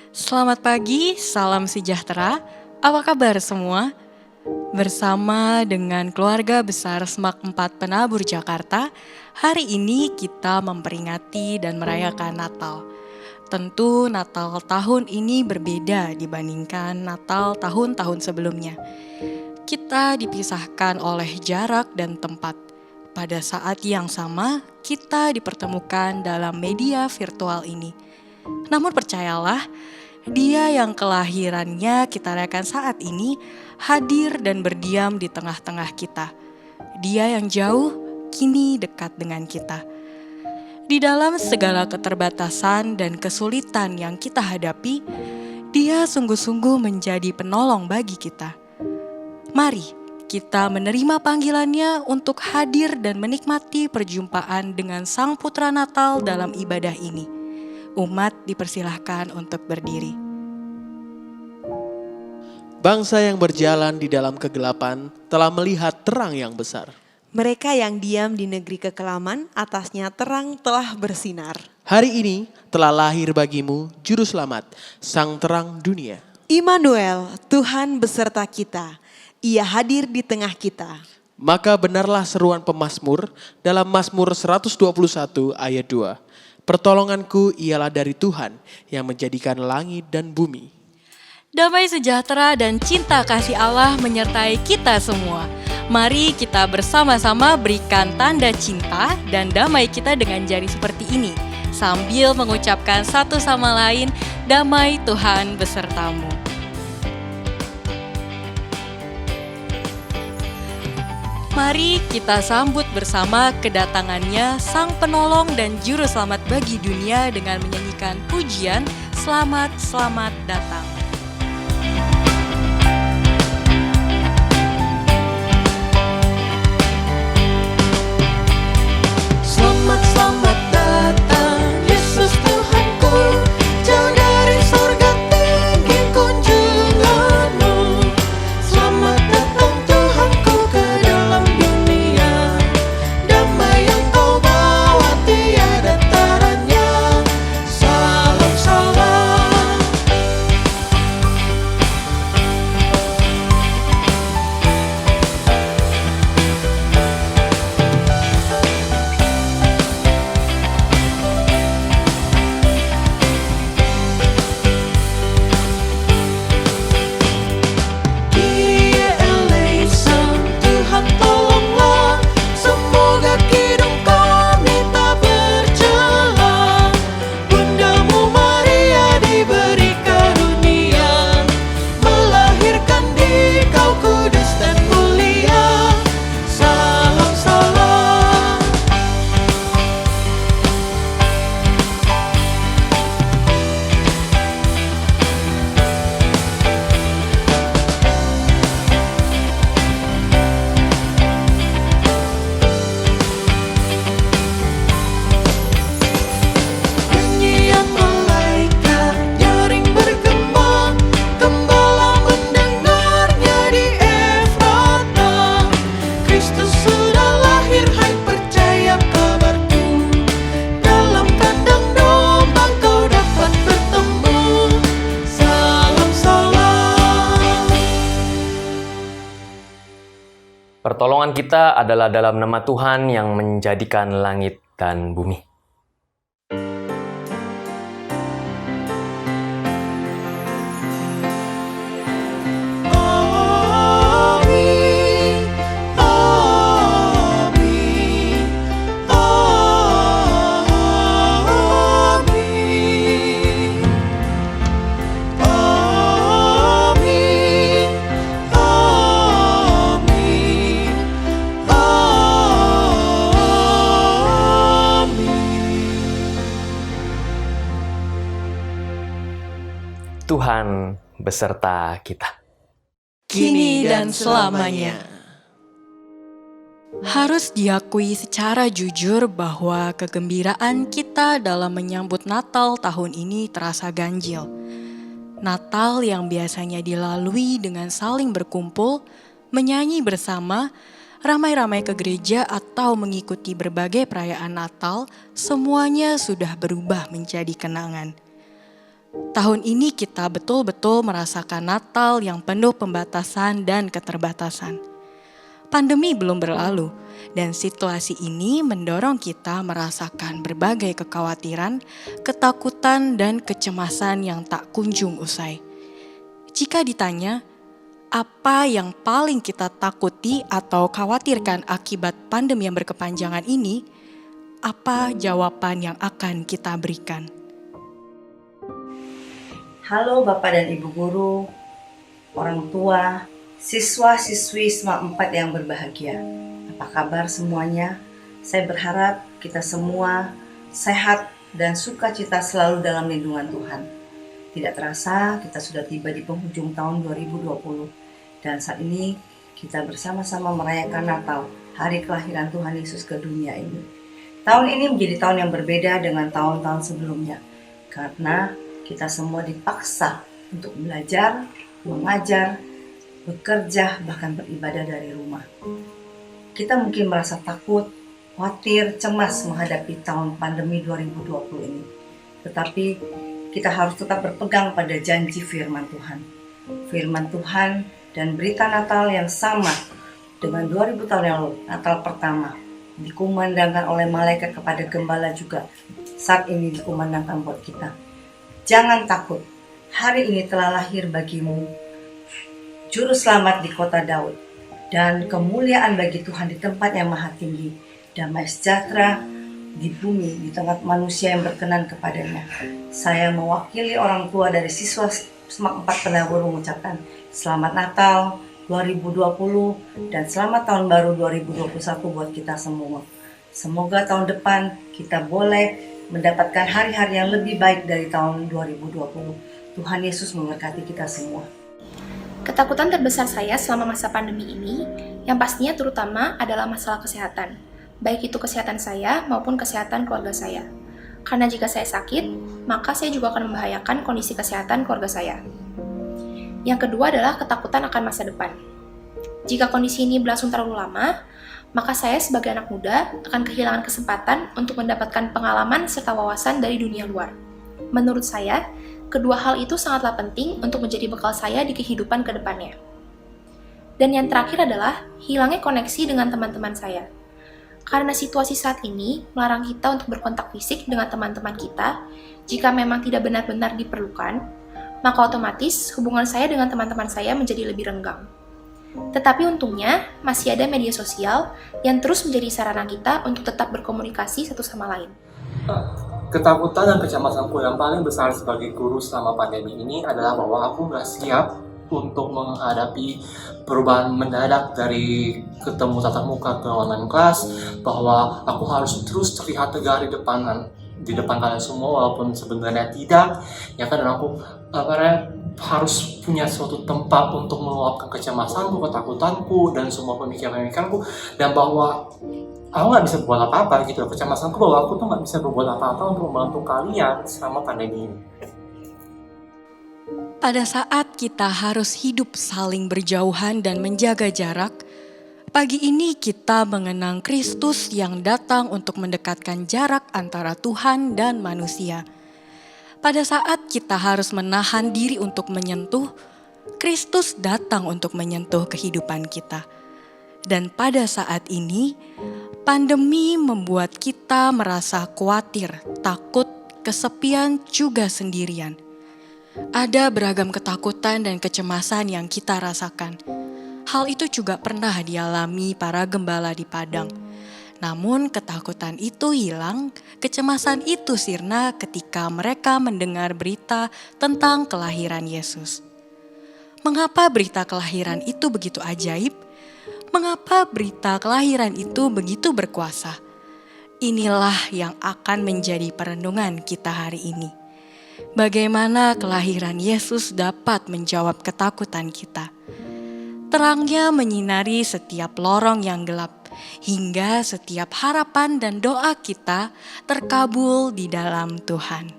Selamat pagi, salam sejahtera. Apa kabar semua? Bersama dengan keluarga besar Semak 4 Penabur Jakarta, hari ini kita memperingati dan merayakan Natal. Tentu Natal tahun ini berbeda dibandingkan Natal tahun-tahun sebelumnya. Kita dipisahkan oleh jarak dan tempat. Pada saat yang sama, kita dipertemukan dalam media virtual ini. Namun percayalah, Dia yang kelahirannya kita rayakan saat ini hadir dan berdiam di tengah-tengah kita. Dia yang jauh kini dekat dengan kita. Di dalam segala keterbatasan dan kesulitan yang kita hadapi, Dia sungguh-sungguh menjadi penolong bagi kita. Mari kita menerima panggilannya untuk hadir dan menikmati perjumpaan dengan Sang Putra Natal dalam ibadah ini. Umat dipersilahkan untuk berdiri. Bangsa yang berjalan di dalam kegelapan telah melihat terang yang besar. Mereka yang diam di negeri kekelaman, atasnya terang telah bersinar. Hari ini telah lahir bagimu Juru Selamat, Sang Terang Dunia. Immanuel, Tuhan beserta kita. Ia hadir di tengah kita. Maka benarlah seruan pemazmur dalam Mazmur 121 ayat 2. Pertolonganku ialah dari Tuhan yang menjadikan langit dan bumi. Damai sejahtera dan cinta kasih Allah menyertai kita semua. Mari kita bersama-sama berikan tanda cinta dan damai kita dengan jari seperti ini, sambil mengucapkan satu sama lain, damai Tuhan besertamu. Mari kita sambut bersama kedatangannya Sang Penolong dan Juru Selamat bagi dunia dengan menyanyikan pujian Selamat, Selamat Datang. Selamat, selamat datang, Yesus Tuhanku, jauh dari surga tinggi kunjunganmu. Selamat datang Tuhanku ke dalam dunia, damai yang kau bawa tiada taranya. Salam, salam. Kyrie eleison, Tuhan tolonglah, semoga kidung kami tak bercela. Bundamu Maria diberi karunia, melahirkan di kau kudus dan mulia. Salam, salam. Nyanyian malaikat nyaring bergema, gembala mendengarnya di Efrata. Kristus sudah lahir, hai percaya kabarku, dalam kandang domba kau dapat bertemu. Salam, salam. Pertolongan kita adalah dalam nama Tuhan yang menjadikan langit dan bumi. Amin, amin, amin. Amin, amin, amin. Tuhan beserta kita. Kini dan selamanya. Harus diakui secara jujur bahwa kegembiraan kita dalam menyambut Natal tahun ini terasa ganjil. Natal yang biasanya dilalui dengan saling berkumpul, menyanyi bersama, ramai-ramai ke gereja atau mengikuti berbagai perayaan Natal, semuanya sudah berubah menjadi kenangan. Tahun ini kita betul-betul merasakan Natal yang penuh pembatasan dan keterbatasan. Pandemi belum berlalu, dan situasi ini mendorong kita merasakan berbagai kekhawatiran, ketakutan, dan kecemasan yang tak kunjung usai. Jika ditanya, apa yang paling kita takuti atau khawatirkan akibat pandemi yang berkepanjangan ini? Apa jawaban yang akan kita berikan? Halo Bapak dan Ibu Guru, orang tua, siswa-siswi SMAK 4 yang berbahagia. Apa kabar semuanya? Saya berharap kita semua sehat dan sukacita selalu dalam lindungan Tuhan. Tidak terasa kita sudah tiba di penghujung tahun 2020 dan saat ini kita bersama-sama merayakan Natal, hari kelahiran Tuhan Yesus ke dunia ini. Tahun ini menjadi tahun yang berbeda dengan tahun-tahun sebelumnya karena kita semua dipaksa untuk belajar, mengajar, bekerja, bahkan beribadah dari rumah. Kita mungkin merasa takut, khawatir, cemas menghadapi tahun pandemi 2020 ini. Tetapi kita harus tetap berpegang pada janji firman Tuhan. Firman Tuhan dan berita Natal yang sama dengan 2000 tahun yang lalu, Natal pertama, dikumandangkan oleh malaikat kepada gembala juga. Saat ini dikumandangkan buat kita. Jangan takut, hari ini telah lahir bagimu Juru Selamat di kota Daud, dan kemuliaan bagi Tuhan di tempat yang maha tinggi, damai sejahtera di bumi di tengah manusia yang berkenan kepadanya. Saya mewakili orang tua dari siswa SMAK 4 Penabur mengucapkan Selamat Natal 2020 dan Selamat Tahun Baru 2021 buat kita semua. Semoga tahun depan kita boleh mendapatkan hari-hari yang lebih baik dari tahun 2020. Tuhan Yesus memberkati kita semua. Ketakutan terbesar saya selama masa pandemi ini, yang pastinya terutama adalah masalah kesehatan. Baik itu kesehatan saya maupun kesehatan keluarga saya. Karena jika saya sakit, maka saya juga akan membahayakan kondisi kesehatan keluarga saya. Yang kedua adalah ketakutan akan masa depan. Jika kondisi ini berlangsung terlalu lama, maka saya sebagai anak muda akan kehilangan kesempatan untuk mendapatkan pengalaman serta wawasan dari dunia luar. Menurut saya, kedua hal itu sangatlah penting untuk menjadi bekal saya di kehidupan ke depannya. Dan yang terakhir adalah hilangnya koneksi dengan teman-teman saya. Karena situasi saat ini melarang kita untuk berkontak fisik dengan teman-teman kita, jika memang tidak benar-benar diperlukan, maka otomatis hubungan saya dengan teman-teman saya menjadi lebih renggang. Tetapi untungnya, masih ada media sosial yang terus menjadi sarana kita untuk tetap berkomunikasi satu sama lain. Ketakutan dan kecemasanku yang paling besar sebagai guru selama pandemi ini adalah bahwa aku nggak siap untuk menghadapi perubahan mendadak dari ketemu tatap muka ke online class, bahwa aku harus terus terlihat tegar di depan kalian semua walaupun sebenarnya tidak, ya kan, dan aku harus punya suatu tempat untuk meluapkan kecemasanku, ketakutanku, dan semua pemikiran-pemikiranku, dan bahwa aku nggak bisa berbuat apa-apa gitu, kecemasanku bahwa aku tuh nggak bisa berbuat apa-apa untuk membantu kalian selama pandemi ini. Pada saat kita harus hidup saling berjauhan dan menjaga jarak, pagi ini kita mengenang Kristus yang datang untuk mendekatkan jarak antara Tuhan dan manusia. Pada saat kita harus menahan diri untuk menyentuh, Kristus datang untuk menyentuh kehidupan kita. Dan pada saat ini, pandemi membuat kita merasa khawatir, takut, kesepian, juga sendirian. Ada beragam ketakutan dan kecemasan yang kita rasakan. Hal itu juga pernah dialami para gembala di Padang. Namun ketakutan itu hilang, kecemasan itu sirna ketika mereka mendengar berita tentang kelahiran Yesus. Mengapa berita kelahiran itu begitu ajaib? Mengapa berita kelahiran itu begitu berkuasa? Inilah yang akan menjadi perenungan kita hari ini. Bagaimana kelahiran Yesus dapat menjawab ketakutan kita? Terangnya menyinari setiap lorong yang gelap, hingga setiap harapan dan doa kita terkabul di dalam Tuhan.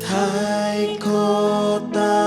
Hai kota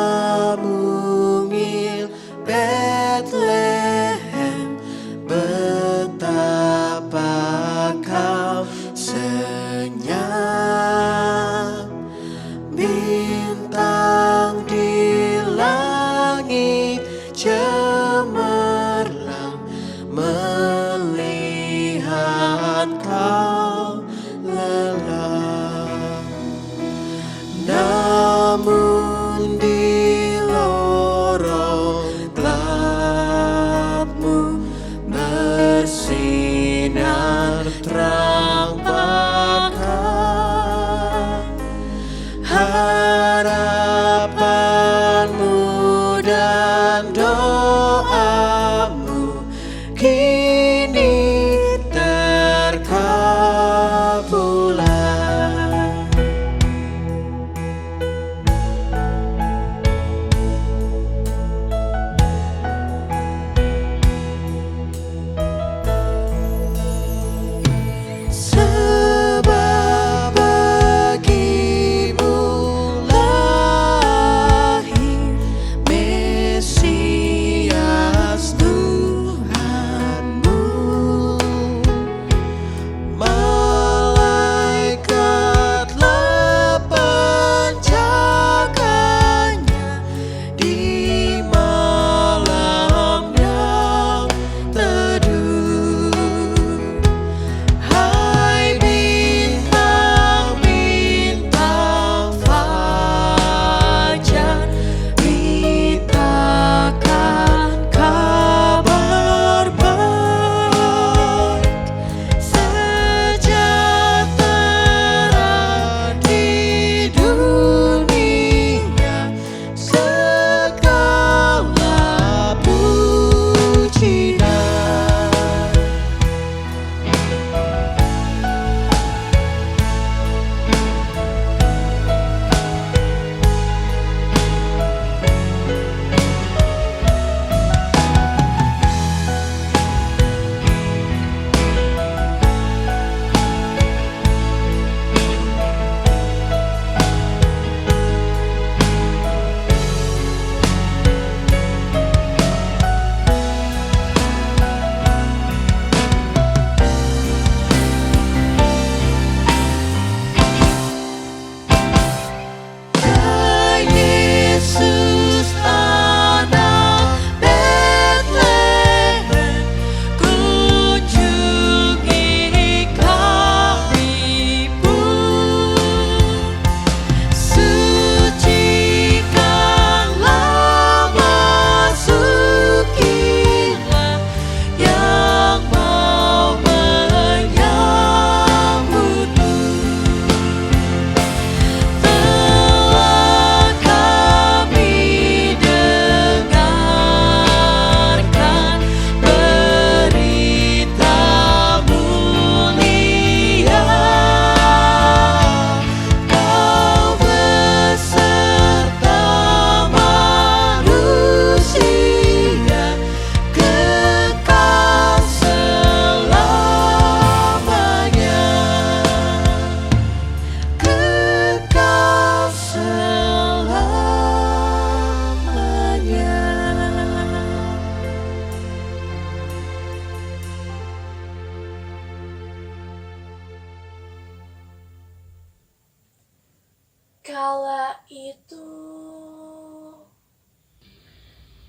Kala itu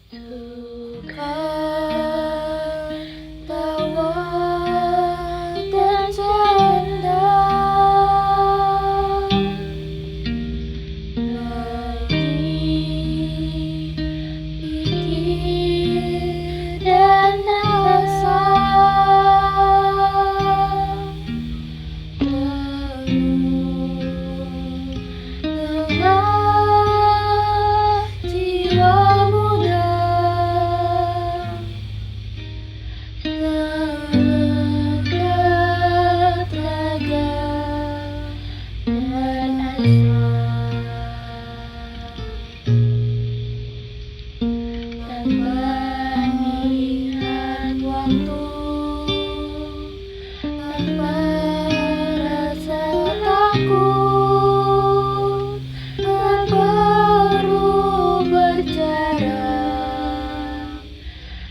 Tuhan tawa dan canda lagi pikir dan rasa tengah jiwa muda terangkat raga dan asa tanpa ingat waktu tanpa rasa takut tak perlu berjarak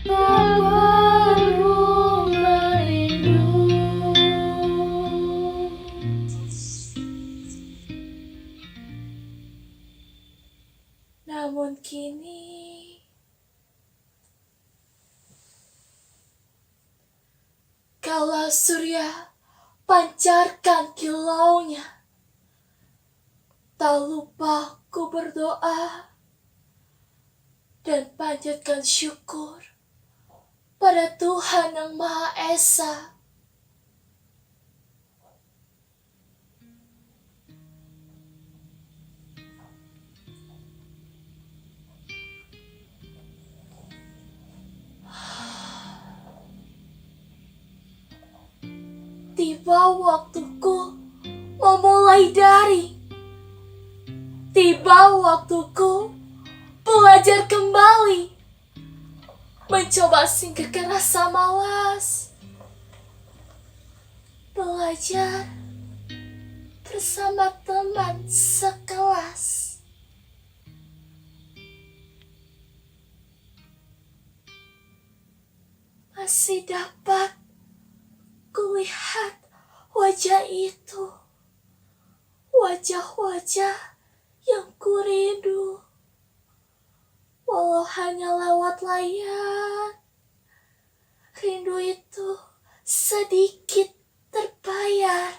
tak perlu merindu. Namun kini kalau surya pancarkan kilaunya, tak lupa ku berdoa dan panjatkan syukur pada Tuhan Yang Maha Esa. Tiba waktuku memulai dari. Tiba waktuku belajar kembali. Mencoba singkirkan rasa malas. Belajar bersama teman sekelas. Masih dapat kulihat wajah itu, wajah-wajah yang kurindu, walau hanya lewat layar. Rindu itu sedikit terbayar.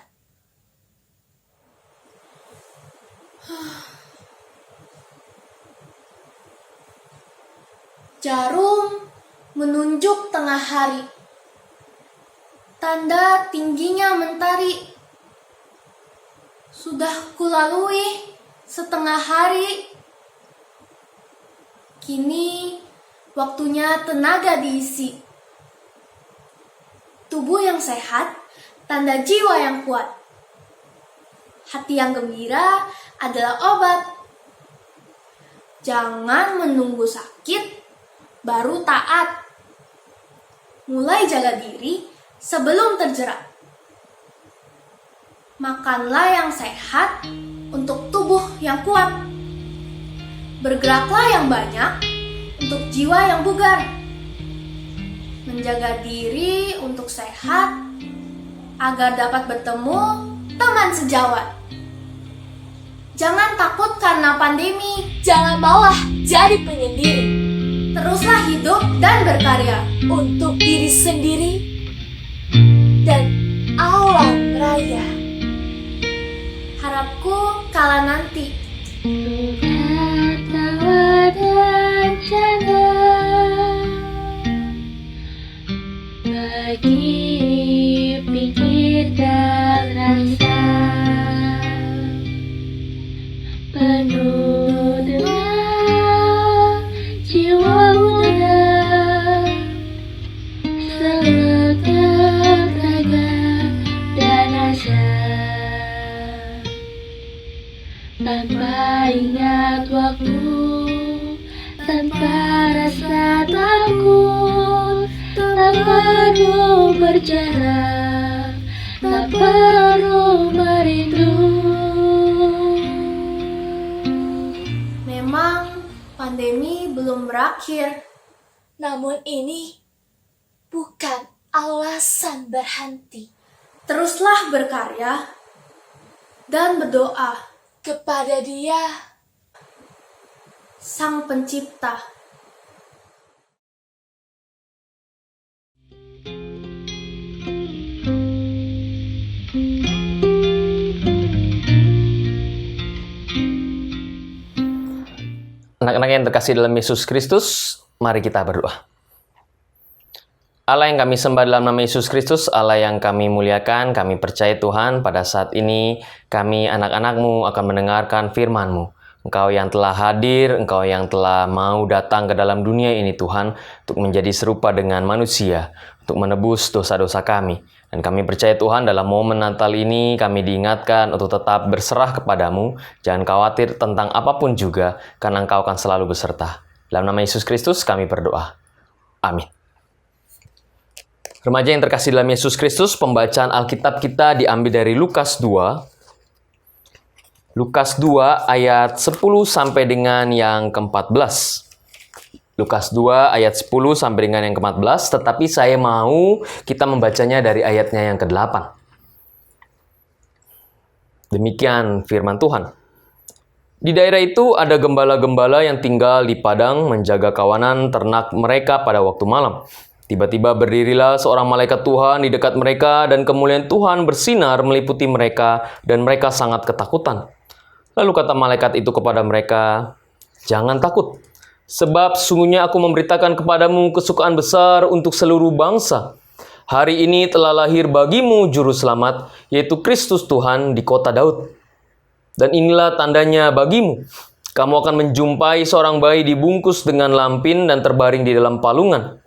Jarum menunjuk tengah hari, tanda tingginya mentari. Sudah kulalui setengah hari, kini waktunya tenaga diisi. Tubuh yang sehat, tanda jiwa yang kuat. Hati yang gembira adalah obat. Jangan menunggu sakit, baru taat. Mulai jaga diri sebelum terjerat. Makanlah yang sehat untuk tubuh yang kuat. Bergeraklah yang banyak untuk jiwa yang bugar. Menjaga diri untuk sehat agar dapat bertemu teman sejawat. Jangan takut karena pandemi. Jangan malah jadi penyendiri. Teruslah hidup dan berkarya Untuk diri sendiri dan alam raya. Harapku kala nanti Tawa dan canda bagi pikir dan rasa penuh dengan jiwa muda selekat raga dan asa tanpa ingat waktu tanpa rasa takut tak perlu berjarak tak perlu merindu. memang pandemi belum berakhir. Namun ini bukan alasan berhenti. Teruslah berkarya dan berdoa kepada Dia, Sang Pencipta. Anak-anak yang terkasih dalam Yesus Kristus, mari kita berdoa. Allah yang kami sembah dalam nama Yesus Kristus, Allah yang kami muliakan, kami percaya Tuhan pada saat ini kami anak-anak-Mu akan mendengarkan firman-Mu. Engkau yang telah hadir, Engkau yang telah mau datang ke dalam dunia ini Tuhan, untuk menjadi serupa dengan manusia, untuk menebus dosa-dosa kami. Dan kami percaya Tuhan dalam momen Natal ini kami diingatkan untuk tetap berserah kepadamu. Jangan khawatir tentang apapun juga, karena Engkau akan selalu beserta. Dalam nama Yesus Kristus kami berdoa. Amin. Remaja yang terkasih dalam Yesus Kristus, pembacaan Alkitab kita diambil dari Lukas 2. Lukas 2 ayat 10 sampai dengan yang ke-14. Lukas 2 ayat 10 sampai dengan yang ke-14, tetapi saya mau kita membacanya dari ayatnya yang ke-8. Demikian firman Tuhan. Di daerah itu ada gembala-gembala yang tinggal di padang menjaga kawanan ternak mereka pada waktu malam. Tiba-tiba berdirilah seorang malaikat Tuhan di dekat mereka dan kemuliaan Tuhan bersinar meliputi mereka dan mereka sangat ketakutan. Lalu kata malaikat itu kepada mereka, "Jangan takut. Sebab sungguhnya aku memberitakan kepadamu kesukaan besar untuk seluruh bangsa. Hari ini telah lahir bagimu juru selamat, yaitu Kristus Tuhan di kota Daud. Dan inilah tandanya bagimu. Kamu akan menjumpai seorang bayi dibungkus dengan lampin dan terbaring di dalam palungan."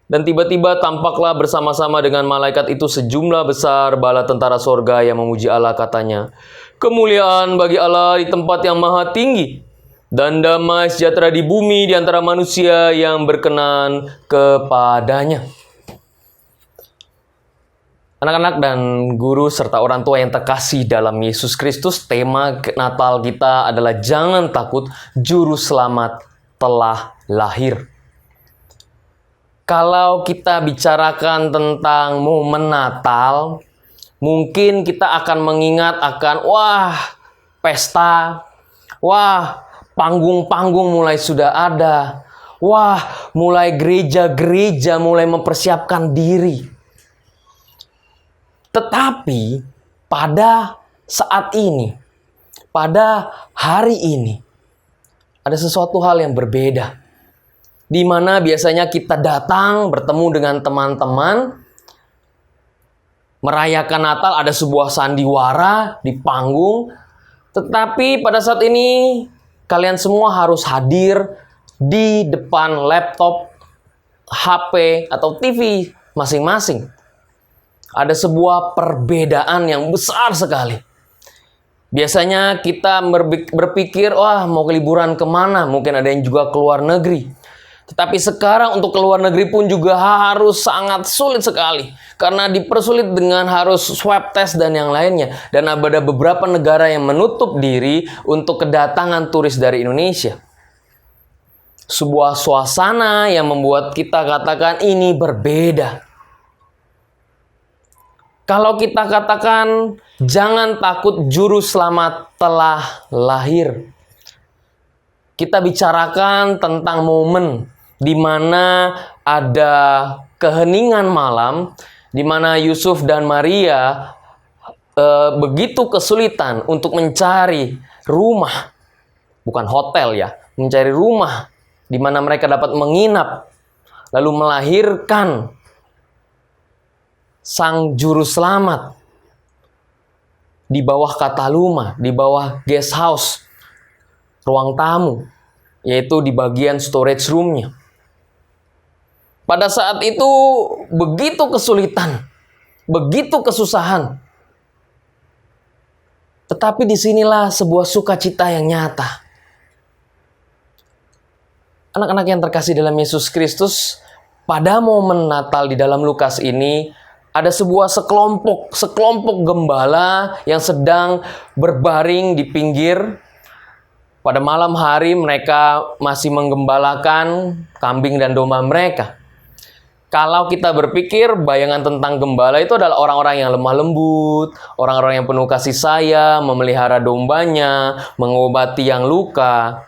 Dan tiba-tiba tampaklah bersama-sama dengan malaikat itu sejumlah besar bala tentara sorga yang memuji Allah, katanya, "Kemuliaan bagi Allah di tempat yang maha tinggi, dan damai sejahtera di bumi di antara manusia yang berkenan kepadanya." Anak-anak dan guru serta orang tua yang terkasih dalam Yesus Kristus, tema Natal kita adalah jangan takut, juru selamat telah lahir. Kalau kita bicarakan tentang momen Natal, mungkin kita akan mengingat akan pesta, panggung-panggung mulai sudah ada. Mulai gereja-gereja mulai mempersiapkan diri. Tetapi pada saat ini, pada hari ini, ada sesuatu hal yang berbeda. Di mana biasanya kita datang bertemu dengan teman-teman, merayakan Natal, ada sebuah sandiwara di panggung. Tetapi pada saat ini kalian semua harus hadir di depan laptop, HP, atau TV masing-masing. Ada sebuah perbedaan yang besar sekali. Biasanya kita berpikir, mau ke liburan kemana? Mungkin ada yang juga keluar negeri. Tetapi sekarang untuk keluar negeri pun juga harus sangat sulit sekali. Karena dipersulit dengan harus swab test dan yang lainnya. Dan ada beberapa negara yang menutup diri untuk kedatangan turis dari Indonesia. Sebuah suasana yang membuat kita katakan ini berbeda. Kalau kita katakan jangan takut, juru selamat telah lahir. Kita bicarakan tentang momen di mana ada keheningan malam, di mana Yusuf dan Maria begitu kesulitan untuk mencari rumah, bukan hotel ya, mencari rumah di mana mereka dapat menginap, lalu melahirkan sang juru selamat di bawah kataluma, di bawah guest house, ruang tamu, yaitu di bagian storage room-nya. Pada saat itu begitu kesulitan, begitu kesusahan. Tetapi disinilah sebuah sukacita yang nyata. Anak-anak yang terkasih dalam Yesus Kristus, pada momen Natal di dalam Lukas ini, ada sebuah sekelompok gembala yang sedang berbaring di pinggir. Pada malam hari mereka masih menggembalakan kambing dan domba mereka. Kalau kita berpikir bayangan tentang gembala itu adalah orang-orang yang lemah lembut, orang-orang yang penuh kasih sayang, memelihara dombanya, mengobati yang luka.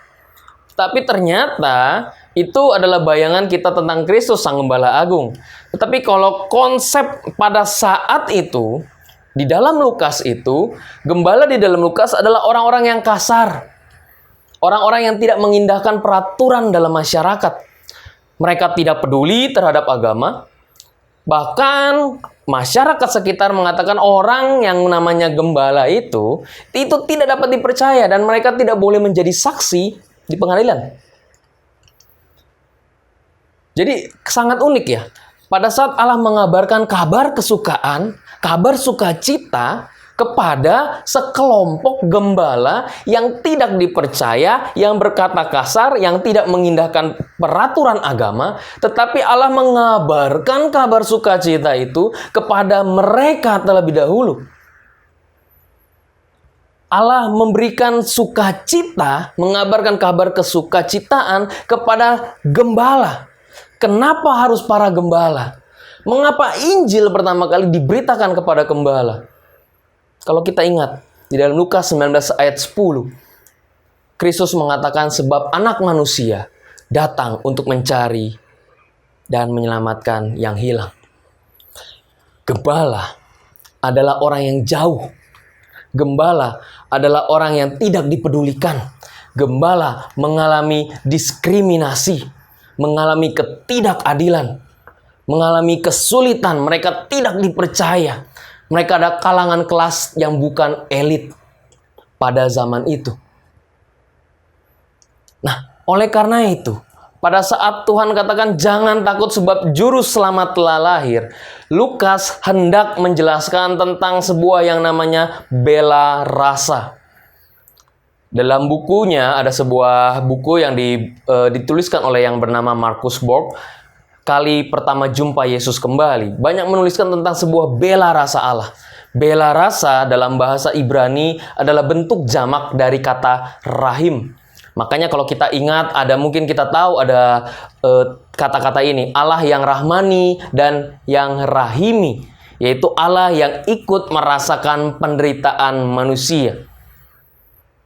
Tapi ternyata itu adalah bayangan kita tentang Kristus Sang Gembala Agung. Tetapi kalau konsep pada saat itu, di dalam Lukas itu, gembala di dalam Lukas adalah orang-orang yang kasar. Orang-orang yang tidak mengindahkan peraturan dalam masyarakat. Mereka tidak peduli terhadap agama. Bahkan masyarakat sekitar mengatakan orang yang namanya gembala itu tidak dapat dipercaya dan mereka tidak boleh menjadi saksi di pengadilan. Jadi sangat unik ya. Pada saat Allah mengabarkan kabar kesukaan, kabar sukacita kepada sekelompok gembala yang tidak dipercaya, yang berkata kasar, yang tidak mengindahkan peraturan agama, tetapi Allah mengabarkan kabar sukacita itu kepada mereka terlebih dahulu. Allah memberikan sukacita, mengabarkan kabar kesukacitaan kepada gembala. Kenapa harus para gembala? Mengapa Injil pertama kali diberitakan kepada gembala? Kalau kita ingat, di dalam Lukas 19 ayat 10, Kristus mengatakan sebab anak manusia datang untuk mencari dan menyelamatkan yang hilang. Gembala adalah orang yang jauh. Gembala adalah orang yang tidak dipedulikan. Gembala mengalami diskriminasi, mengalami ketidakadilan, mengalami kesulitan, mereka tidak dipercaya. Mereka ada kalangan kelas yang bukan elit pada zaman itu. Nah, oleh karena itu, pada saat Tuhan katakan jangan takut sebab juru selamat telah lahir, Lukas hendak menjelaskan tentang sebuah yang namanya bela rasa. Dalam bukunya ada sebuah buku yang dituliskan oleh yang bernama Markus Borg, Kali Pertama Jumpa Yesus Kembali. Banyak menuliskan tentang sebuah bela rasa Allah. Bela rasa dalam bahasa Ibrani adalah bentuk jamak dari kata rahim. Makanya kalau kita ingat, mungkin kita tahu ada kata-kata ini, Allah yang rahmani dan yang rahimi, yaitu Allah yang ikut merasakan penderitaan manusia.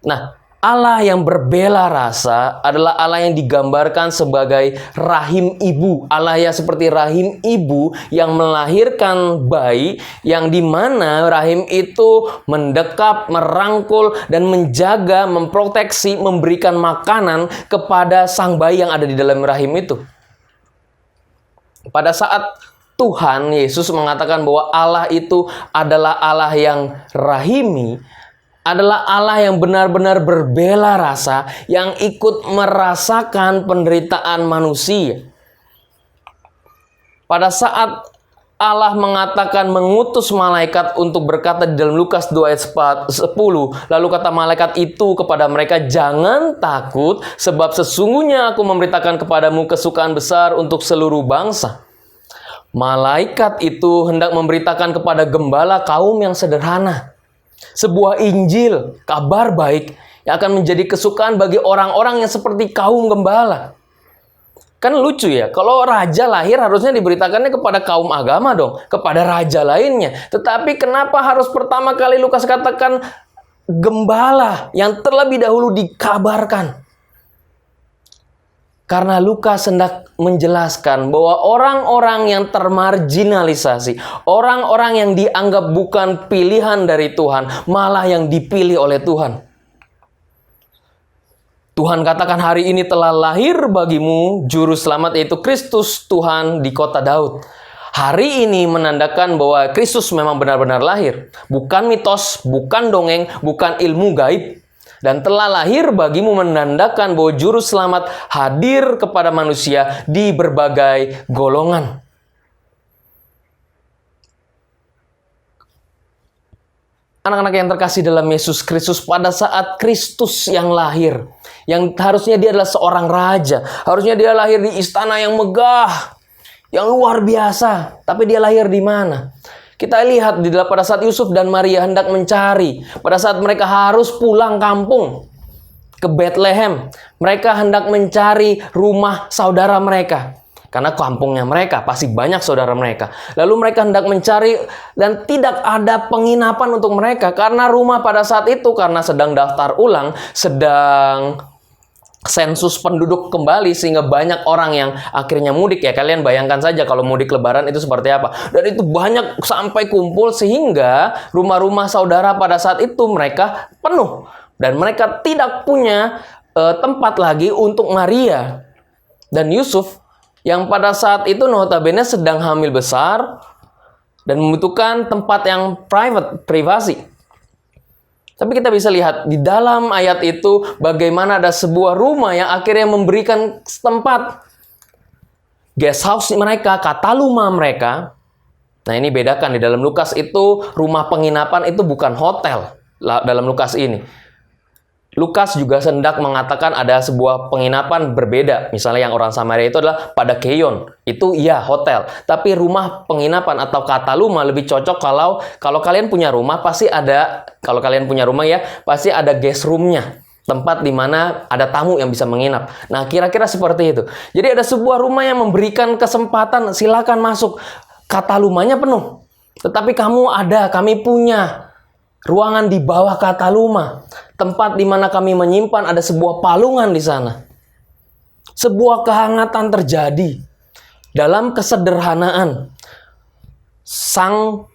Nah, Allah yang berbela rasa adalah Allah yang digambarkan sebagai rahim ibu. Allah yang seperti rahim ibu yang melahirkan bayi, yang dimana rahim itu mendekap, merangkul, dan menjaga, memproteksi, memberikan makanan kepada sang bayi yang ada di dalam rahim itu. Pada saat Tuhan Yesus mengatakan bahwa Allah itu adalah Allah yang rahimi, adalah Allah yang benar-benar berbela rasa, yang ikut merasakan penderitaan manusia. Pada saat Allah mengatakan mengutus malaikat untuk berkata di dalam Lukas 2 ayat 10, lalu kata malaikat itu kepada mereka, jangan takut sebab sesungguhnya aku memberitakan kepadamu kesukaan besar untuk seluruh bangsa. Malaikat itu hendak memberitakan kepada gembala kaum yang sederhana sebuah Injil, kabar baik yang akan menjadi kesukaan bagi orang-orang yang seperti kaum gembala. Kan lucu ya, kalau raja lahir harusnya diberitakannya kepada kaum agama dong, kepada raja lainnya. Tetapi kenapa harus pertama kali Lukas katakan gembala yang terlebih dahulu dikabarkan? Karena Lukas hendak menjelaskan bahwa orang-orang yang termarginalisasi, orang-orang yang dianggap bukan pilihan dari Tuhan, malah yang dipilih oleh Tuhan. Tuhan katakan hari ini telah lahir bagimu juru selamat, yaitu Kristus Tuhan di kota Daud. Hari ini menandakan bahwa Kristus memang benar-benar lahir. Bukan mitos, bukan dongeng, bukan ilmu gaib. Dan telah lahir bagimu menandakan bahwa juru selamat hadir kepada manusia di berbagai golongan. Anak-anak yang terkasih dalam Yesus Kristus, pada saat Kristus yang lahir, yang harusnya dia adalah seorang raja, harusnya dia lahir di istana yang megah, yang luar biasa, tapi dia lahir di mana? Kita lihat pada saat Yusuf dan Maria hendak mencari, pada saat mereka harus pulang kampung ke Bethlehem, mereka hendak mencari rumah saudara mereka Karena kampungnya mereka pasti banyak saudara mereka. Lalu mereka hendak mencari dan tidak ada penginapan untuk mereka. Karena rumah pada saat itu karena sedang daftar ulang, sedang sensus penduduk kembali sehingga banyak orang yang akhirnya mudik ya. Kalian bayangkan saja kalau mudik lebaran itu seperti apa. Dan itu banyak sampai kumpul sehingga rumah-rumah saudara pada saat itu mereka penuh. Dan mereka tidak punya tempat lagi untuk Maria dan Yusuf yang pada saat itu notabene sedang hamil besar dan membutuhkan tempat yang privasi. Tapi kita bisa lihat di dalam ayat itu bagaimana ada sebuah rumah yang akhirnya memberikan tempat guest house mereka, kataluma mereka. Nah ini bedakan, di dalam Lukas itu rumah penginapan itu bukan hotel dalam Lukas ini. Lukas juga hendak mengatakan ada sebuah penginapan berbeda. Misalnya yang orang Samaria itu adalah pada Keion. Itu iya hotel. Tapi rumah penginapan atau kataluma lebih cocok kalau kalian punya rumah pasti ada, kalau kalian punya rumah ya, pasti ada guest room-nya. Tempat di mana ada tamu yang bisa menginap. Nah, kira-kira seperti itu. Jadi ada sebuah rumah yang memberikan kesempatan, silakan masuk. Katalumanya penuh. Tetapi kami punya ruangan di bawah kataluma. Tempat di mana kami menyimpan, ada sebuah palungan di sana. Sebuah kehangatan terjadi dalam kesederhanaan. Sang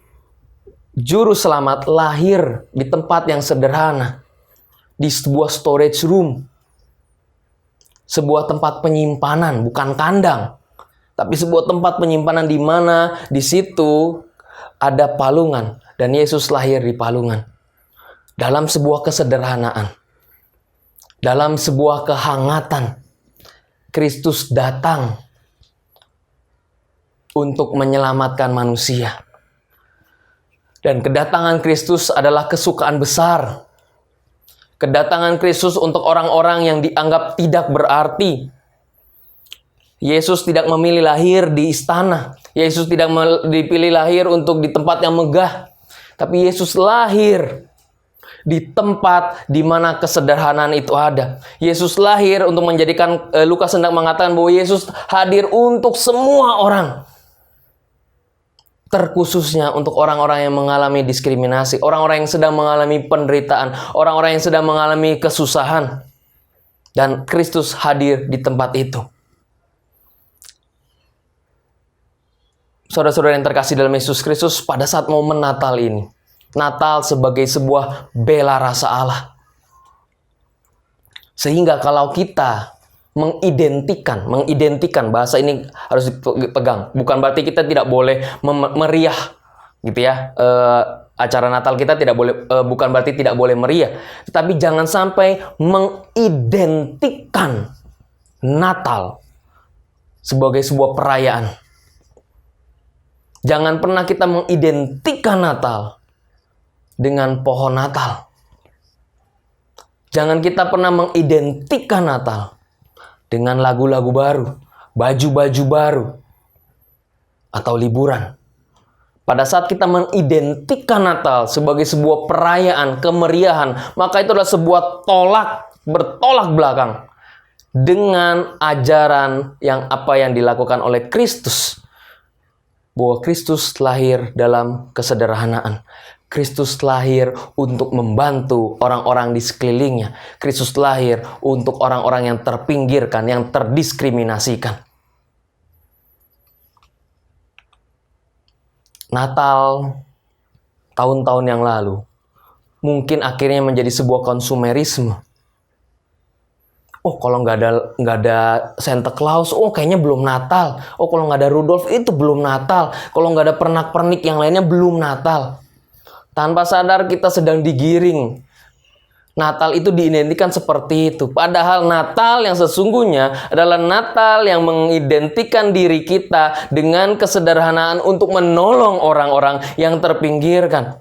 juru selamat lahir di tempat yang sederhana. Di sebuah storage room. Sebuah tempat penyimpanan, bukan kandang. Tapi sebuah tempat penyimpanan di mana di situ ada palungan. Dan Yesus lahir di palungan. Dalam sebuah kesederhanaan. Dalam sebuah kehangatan. Kristus datang untuk menyelamatkan manusia. Dan kedatangan Kristus adalah kesukaan besar. Kedatangan Kristus untuk orang-orang yang dianggap tidak berarti. Yesus tidak memilih lahir di istana. Yesus tidak dipilih lahir untuk di tempat yang megah. Tapi Yesus lahir di tempat di mana kesederhanaan itu ada. Yesus lahir untuk menjadikan, Lukas hendak mengatakan bahwa Yesus hadir untuk semua orang. Terkhususnya untuk orang-orang yang mengalami diskriminasi, orang-orang yang sedang mengalami penderitaan, orang-orang yang sedang mengalami kesusahan. Dan Kristus hadir di tempat itu. Saudara-saudara yang terkasih dalam Yesus Kristus, pada saat momen Natal ini, Natal sebagai sebuah bela rasa Allah. Sehingga kalau kita mengidentikan, bahasa ini harus dipegang. Bukan berarti kita tidak boleh meriah, gitu ya. Acara Natal kita tidak boleh, bukan berarti tidak boleh meriah. Tetapi jangan sampai mengidentikan Natal sebagai sebuah perayaan. Jangan pernah kita mengidentikan Natal dengan pohon Natal. Jangan kita pernah mengidentikan Natal dengan lagu-lagu baru, baju-baju baru, atau liburan. Pada saat kita mengidentikan Natal sebagai sebuah perayaan, kemeriahan, maka itu adalah sebuah bertolak belakang dengan ajaran yang dilakukan oleh Kristus. Bahwa Kristus lahir dalam kesederhanaan. Kristus lahir untuk membantu orang-orang di sekelilingnya. Kristus lahir untuk orang-orang yang terpinggirkan, yang terdiskriminasikan. Natal tahun-tahun yang lalu mungkin akhirnya menjadi sebuah konsumerisme. Oh, kalau nggak ada Santa Claus, oh kayaknya belum Natal. Oh, kalau nggak ada Rudolf itu belum Natal. Kalau nggak ada pernak-pernik yang lainnya belum Natal. Tanpa sadar kita sedang digiring. Natal itu diidentikan seperti itu. Padahal Natal yang sesungguhnya adalah Natal yang mengidentikan diri kita dengan kesederhanaan untuk menolong orang-orang yang terpinggirkan.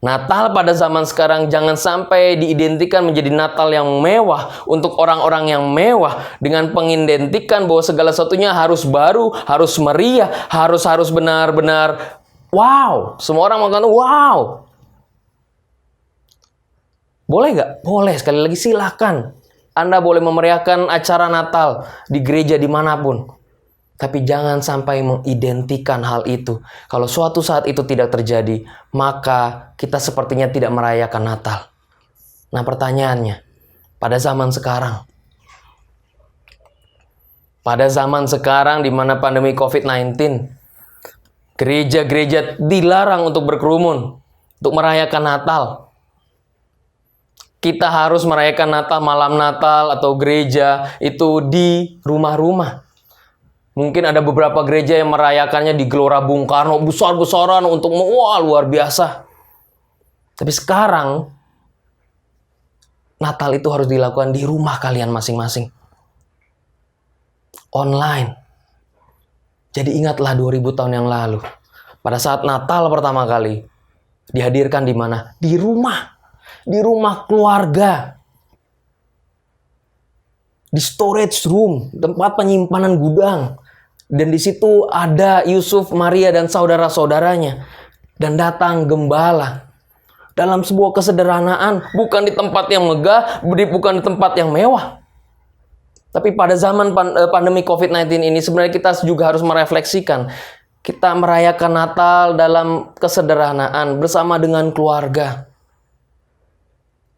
Natal pada zaman sekarang jangan sampai diidentikan menjadi Natal yang mewah untuk orang-orang yang mewah dengan pengidentikan bahwa segala sesuatunya harus baru, harus meriah, harus benar-benar wow. Semua orang mengatakan wow. Boleh nggak? Boleh, sekali lagi silakan. Anda boleh memeriahkan acara Natal di gereja dimanapun. Tapi jangan sampai mengidentikan hal itu. Kalau suatu saat itu tidak terjadi, maka kita sepertinya tidak merayakan Natal. Nah, pertanyaannya, pada zaman sekarang di mana pandemi COVID-19, gereja-gereja dilarang untuk berkerumun, untuk merayakan Natal. Kita harus merayakan Natal, malam Natal atau gereja itu di rumah-rumah. Mungkin ada beberapa gereja yang merayakannya di Gelora Bung Karno, besar-besaran untuk wah luar biasa. Tapi sekarang Natal itu harus dilakukan di rumah kalian masing-masing. Online. Jadi ingatlah 2000 tahun yang lalu. Pada saat Natal pertama kali dihadirkan di mana? Di rumah. Di rumah keluarga. Di storage room, tempat penyimpanan gudang. Dan di situ ada Yusuf, Maria, dan saudara-saudaranya. Dan datang gembala. Dalam sebuah kesederhanaan, bukan di tempat yang megah, bukan di tempat yang mewah. Tapi pada zaman pandemi COVID-19 ini sebenarnya kita juga harus merefleksikan. Kita merayakan Natal dalam kesederhanaan bersama dengan keluarga.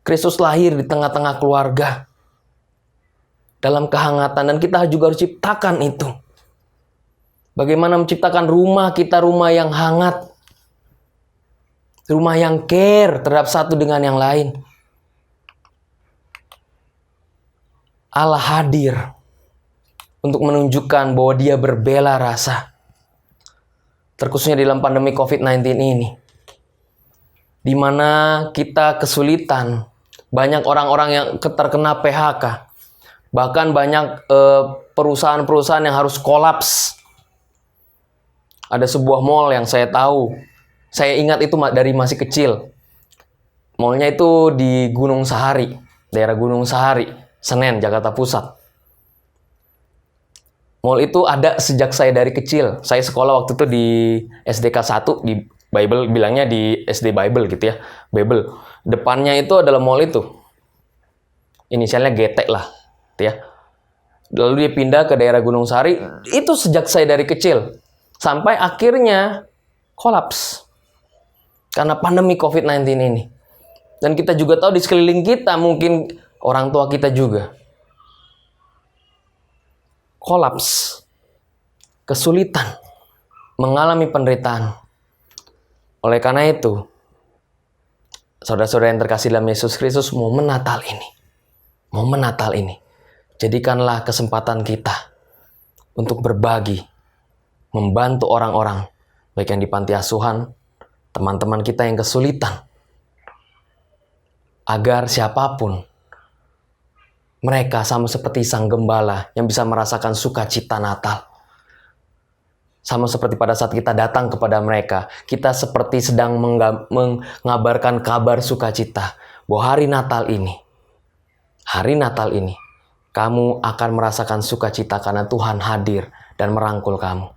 Kristus lahir di tengah-tengah keluarga. Dalam kehangatan, dan kita juga harus ciptakan itu. Bagaimana menciptakan rumah kita, rumah yang hangat. Rumah yang care terhadap satu dengan yang lain. Allah hadir untuk menunjukkan bahwa Dia berbela rasa. Terkhususnya dalam pandemi COVID-19 ini. Di mana kita kesulitan. Banyak orang-orang yang terkena PHK. Bahkan banyak perusahaan-perusahaan yang harus kolaps. Ada sebuah mall yang saya tahu. Saya ingat itu dari masih kecil. Mallnya itu di Gunung Sahari. Daerah Gunung Sahari. Senen, Jakarta Pusat. Mall itu ada sejak saya dari kecil. Saya sekolah waktu itu di SDK 1, di Bible, bilangnya di SD Bible gitu ya. Bible. Depannya itu adalah mall itu. Inisialnya GT lah. Gitu ya. Lalu dia pindah ke daerah Gunung Sahari. Itu sejak saya dari kecil. Sampai akhirnya kolaps. Karena pandemi COVID-19 ini. Dan kita juga tahu di sekeliling kita, mungkin orang tua kita juga kolaps, kesulitan, mengalami penderitaan. Oleh karena itu, saudara-saudara yang terkasih dalam Yesus Kristus, momen Natal ini, jadikanlah kesempatan kita untuk berbagi, membantu orang-orang, baik yang di panti asuhan, teman-teman kita yang kesulitan, agar siapapun mereka sama seperti sang gembala yang bisa merasakan sukacita Natal. Sama seperti pada saat kita datang kepada mereka, kita seperti sedang mengabarkan kabar sukacita bahwa hari Natal ini, kamu akan merasakan sukacita karena Tuhan hadir dan merangkul kamu.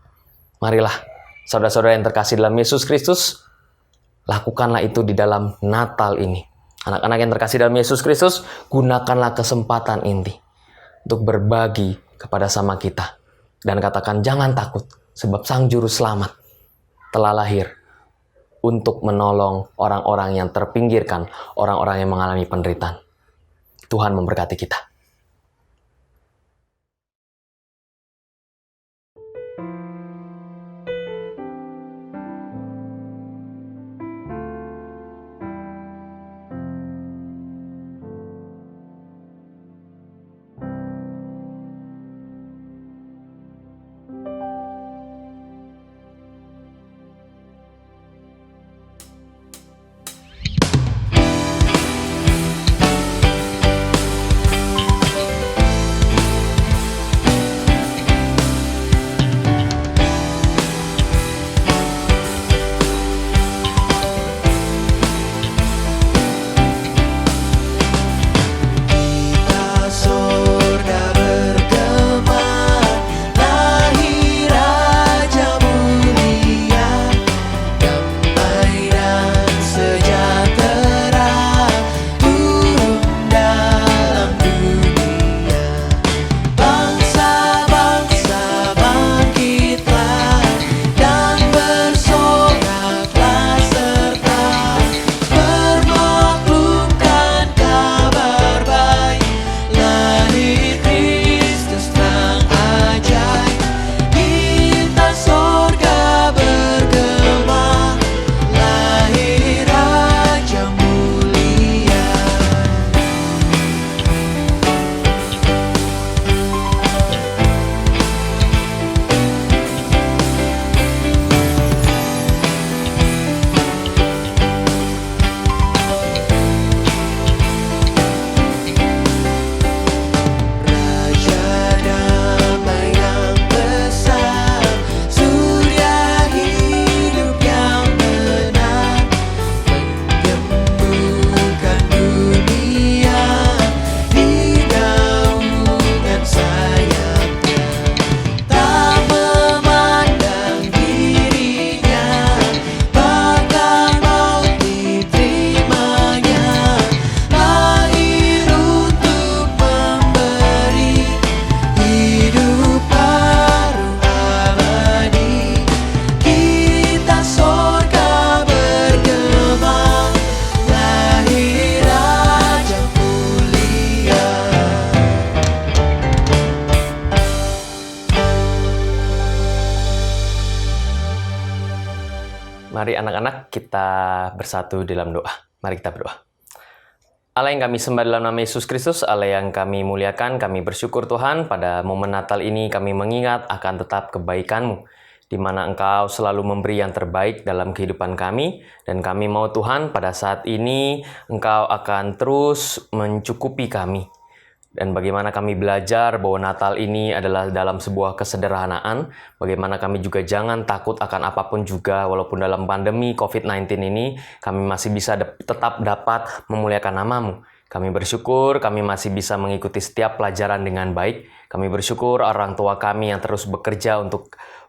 Marilah, saudara-saudara yang terkasih dalam Yesus Kristus, lakukanlah itu di dalam Natal ini. Anak-anak yang terkasih dalam Yesus Kristus, gunakanlah kesempatan ini untuk berbagi kepada sama kita. Dan katakan, jangan takut, sebab Sang Juru Selamat telah lahir untuk menolong orang-orang yang terpinggirkan, orang-orang yang mengalami penderitaan. Tuhan memberkati kita. Mari anak-anak kita bersatu dalam doa. Mari kita berdoa. Allah yang kami sembah dalam nama Yesus Kristus, Allah yang kami muliakan, kami bersyukur Tuhan pada momen Natal ini kami mengingat akan tetap kebaikan-Mu, di mana Engkau selalu memberi yang terbaik dalam kehidupan kami, dan kami mau Tuhan pada saat ini Engkau akan terus mencukupi kami. Dan bagaimana kami belajar bahwa Natal ini adalah dalam sebuah kesederhanaan, bagaimana kami juga jangan takut akan apapun juga, walaupun dalam pandemi COVID-19 ini, kami masih bisa tetap dapat memuliakan nama-Mu. Kami bersyukur kami masih bisa mengikuti setiap pelajaran dengan baik. Kami bersyukur orang tua kami yang terus bekerja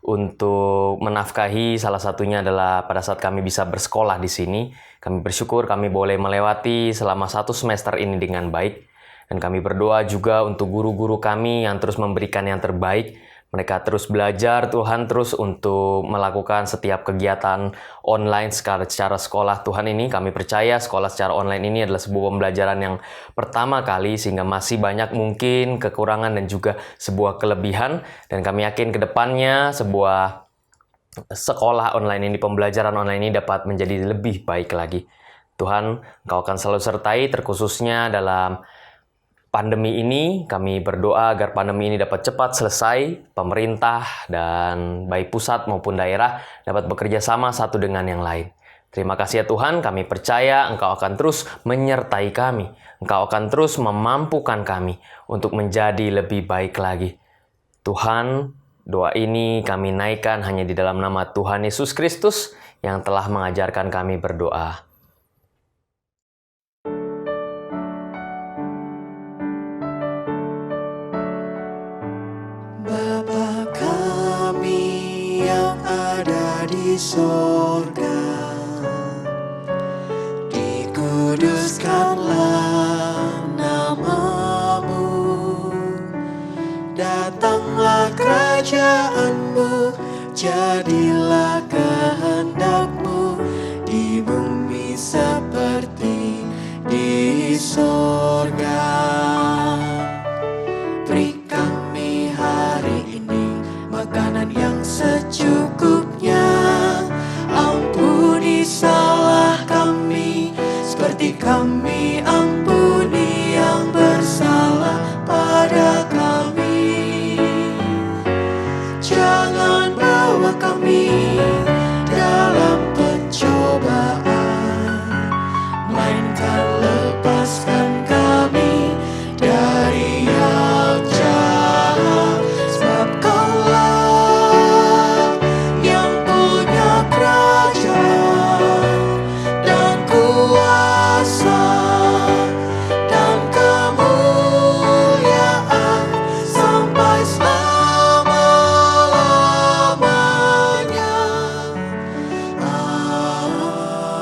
untuk menafkahi, salah satunya adalah pada saat kami bisa bersekolah di sini. Kami bersyukur kami boleh melewati selama 1 semester ini dengan baik. Dan kami berdoa juga untuk guru-guru kami yang terus memberikan yang terbaik. Mereka terus belajar, Tuhan, terus untuk melakukan setiap kegiatan online secara sekolah. Tuhan, ini kami percaya sekolah secara online ini adalah sebuah pembelajaran yang pertama kali, sehingga masih banyak mungkin kekurangan dan juga sebuah kelebihan. Dan kami yakin ke depannya sebuah sekolah online ini, pembelajaran online ini dapat menjadi lebih baik lagi. Tuhan, Engkau akan selalu sertai, terkhususnya dalam pandemi ini. Kami berdoa agar pandemi ini dapat cepat selesai. Pemerintah dan baik pusat maupun daerah dapat bekerja sama satu dengan yang lain. Terima kasih ya Tuhan, kami percaya Engkau akan terus menyertai kami. Engkau akan terus memampukan kami untuk menjadi lebih baik lagi. Tuhan, doa ini kami naikkan hanya di dalam nama Tuhan Yesus Kristus yang telah mengajarkan kami berdoa. Bapa kami yang ada di sorga, dikuduskanlah nama-Mu, datanglah kerajaan-Mu, jadilah kehendak-Mu di bumi seperti di sorga. Makanan yang secukupnya, ampuni salah kami seperti kami ampuni yang bersalah pada kami. Jangan bawa kami dalam pencobaan, melainkan lepaskan kami dari yang jahat. Sebab Kaulah yang punya kerajaan dan kuasa dan kemuliaan sampai selama-lamanya.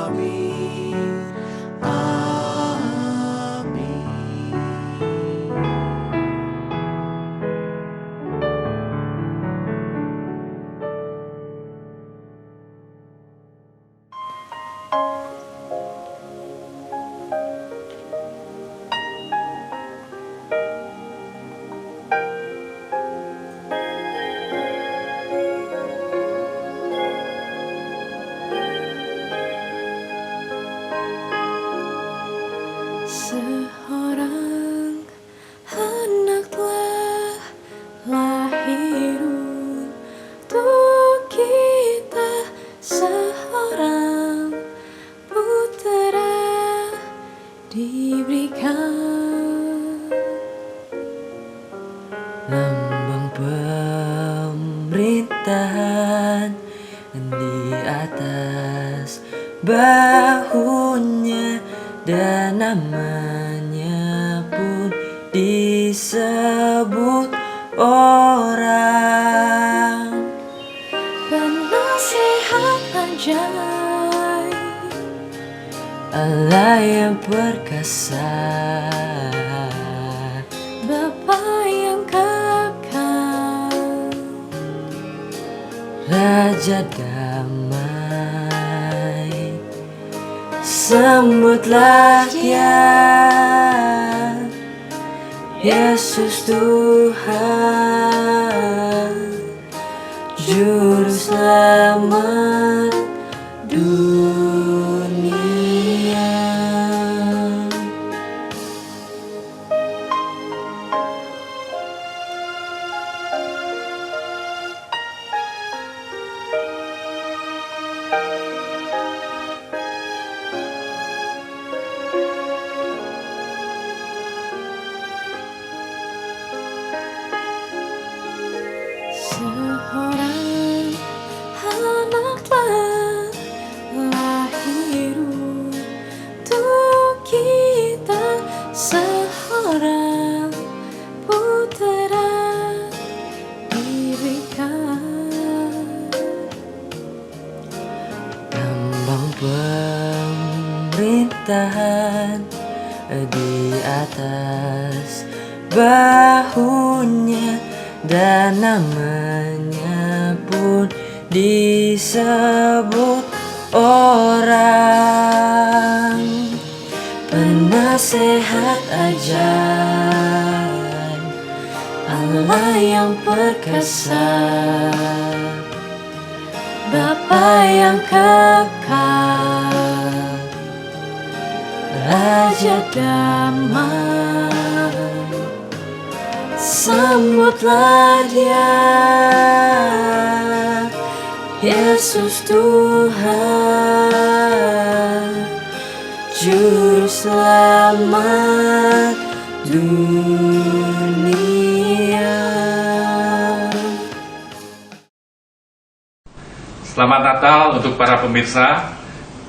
Amin. Amin. Seorang anak telah lahir untuk kita, seorang putera diberikan. Lambang pemerintahan di atas bahunya, dan namanya pun disebut orang Penasehat ajaib, Allah yang perkasa, Bapa yang kekal, Raja damai. Sambutlah Dia, Yesus Tuhan, Juru Selamat dunia. seorang anak telah lahir untuk kita, seorang putera diberikan. Lambang pemerintahan di atas bahunya, dan namanya pun disebut orang penasehat ajaib, Allah yang perkasa, Bapa yang kekal, Raja damai. Sambutlah Dia, Yesus Tuhan, Juru Selamat dunia. Selamat Natal untuk para pemirsa,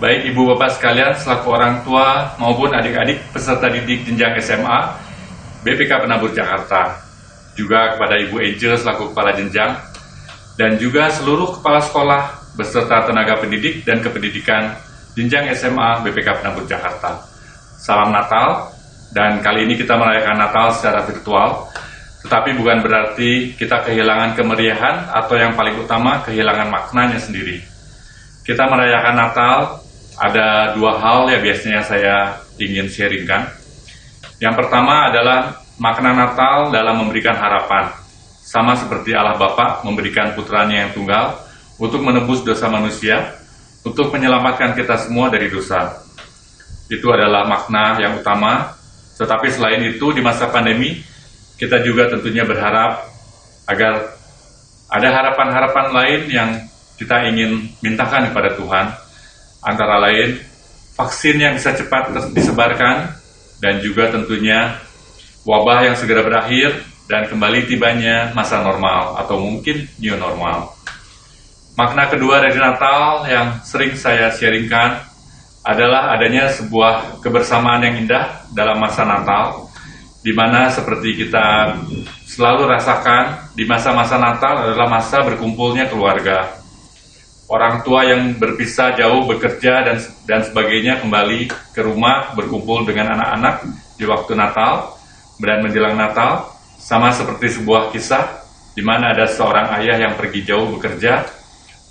baik ibu bapak sekalian selaku orang tua maupun adik-adik peserta didik jenjang SMA BPK Penabur Jakarta, juga kepada Ibu Angel selaku kepala jenjang, dan juga seluruh kepala sekolah beserta tenaga pendidik dan kependidikan jenjang SMA BPK Penabur Jakarta. Salam Natal, dan kali ini kita merayakan Natal secara virtual, tetapi bukan berarti kita kehilangan kemeriahan atau yang paling utama kehilangan maknanya sendiri. Kita merayakan Natal, ada dua hal yang biasanya saya ingin sharingkan. Yang pertama adalah makna Natal dalam memberikan harapan. Sama seperti Allah Bapa memberikan putranya yang tunggal untuk menebus dosa manusia, untuk menyelamatkan kita semua dari dosa. Itu adalah makna yang utama. Tetapi selain itu, di masa pandemi, kita juga tentunya berharap agar ada harapan-harapan lain yang kita ingin mintakan kepada Tuhan. Antara lain, vaksin yang bisa cepat disebarkan, dan juga tentunya wabah yang segera berakhir dan kembali tibanya masa normal atau mungkin new normal. Makna kedua dari Natal yang sering saya sharingkan adalah adanya sebuah kebersamaan yang indah dalam masa Natal, di mana seperti kita selalu rasakan di masa-masa Natal adalah masa berkumpulnya keluarga. Orang tua yang berpisah jauh bekerja dan sebagainya kembali ke rumah berkumpul dengan anak-anak di waktu Natal dan menjelang Natal, sama seperti sebuah kisah di mana ada seorang ayah yang pergi jauh bekerja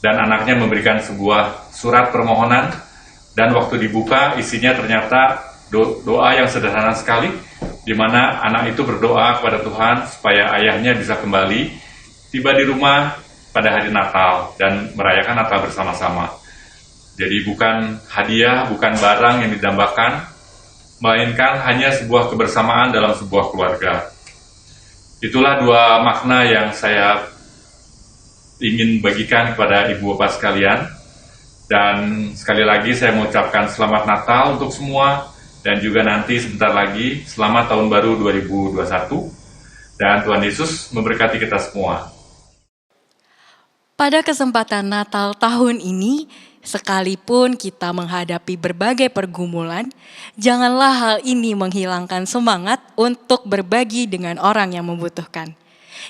dan anaknya memberikan sebuah surat permohonan, dan waktu dibuka isinya ternyata doa yang sederhana sekali, di mana anak itu berdoa kepada Tuhan supaya ayahnya bisa kembali tiba di rumah pada hari Natal dan merayakan Natal bersama-sama. Jadi bukan hadiah, bukan barang yang didambakan, melainkan hanya sebuah kebersamaan dalam sebuah keluarga. Itulah dua makna yang saya ingin bagikan kepada ibu bapak sekalian. Dan sekali lagi saya mengucapkan selamat Natal untuk semua, dan juga nanti sebentar lagi selamat Tahun Baru 2021, dan Tuhan Yesus memberkati kita semua. Pada kesempatan Natal tahun ini, sekalipun kita menghadapi berbagai pergumulan, janganlah hal ini menghilangkan semangat untuk berbagi dengan orang yang membutuhkan.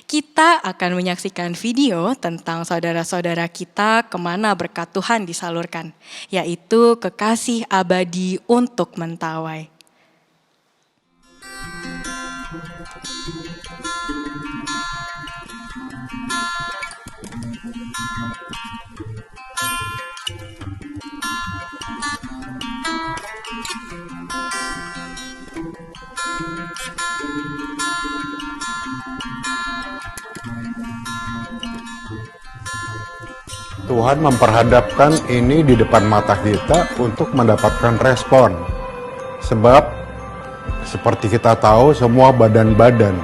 Kita akan menyaksikan video tentang saudara-saudara kita kemana berkat Tuhan disalurkan, yaitu kekasih abadi untuk Mentawai. Tuhan memperhadapkan ini di depan mata kita untuk mendapatkan respon. Sebab seperti kita tahu, semua badan-badan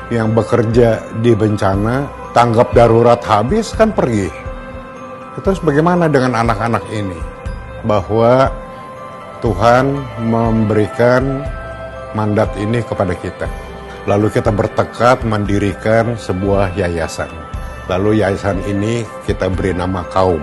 yang bekerja di bencana, tanggap darurat habis kan pergi. Terus bagaimana dengan anak-anak ini? Bahwa Tuhan memberikan mandat ini kepada kita. Lalu kita bertekad mendirikan sebuah yayasan. Lalu yayasan ini kita beri nama Kaum.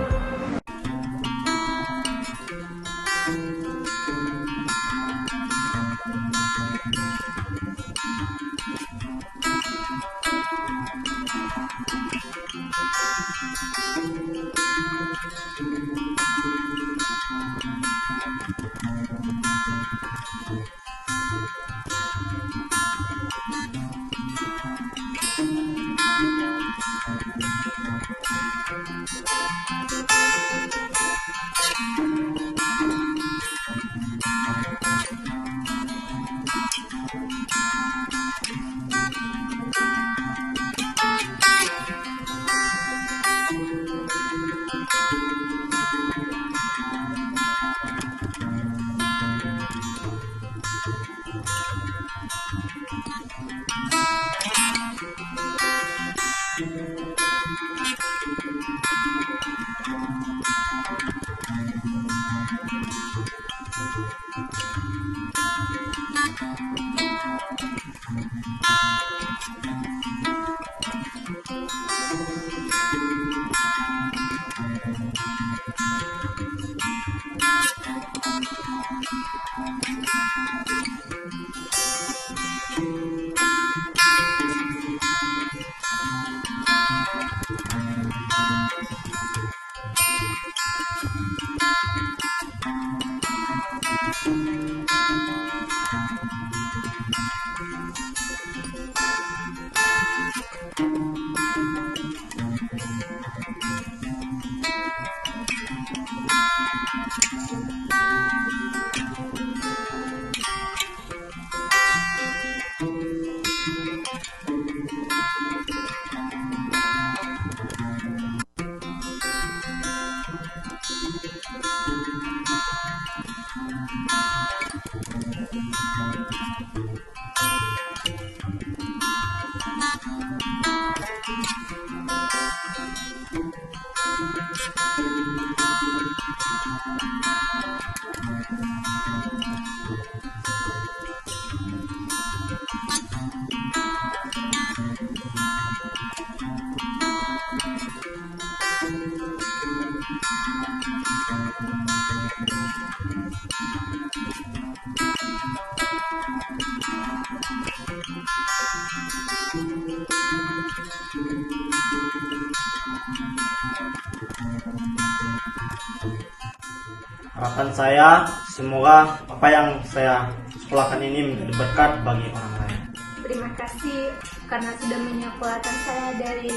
Harapan saya, semoga apa yang saya sekolahkan ini menjadi berkat bagi orang lain. Terima kasih karena sudah menyekolahkan saya dari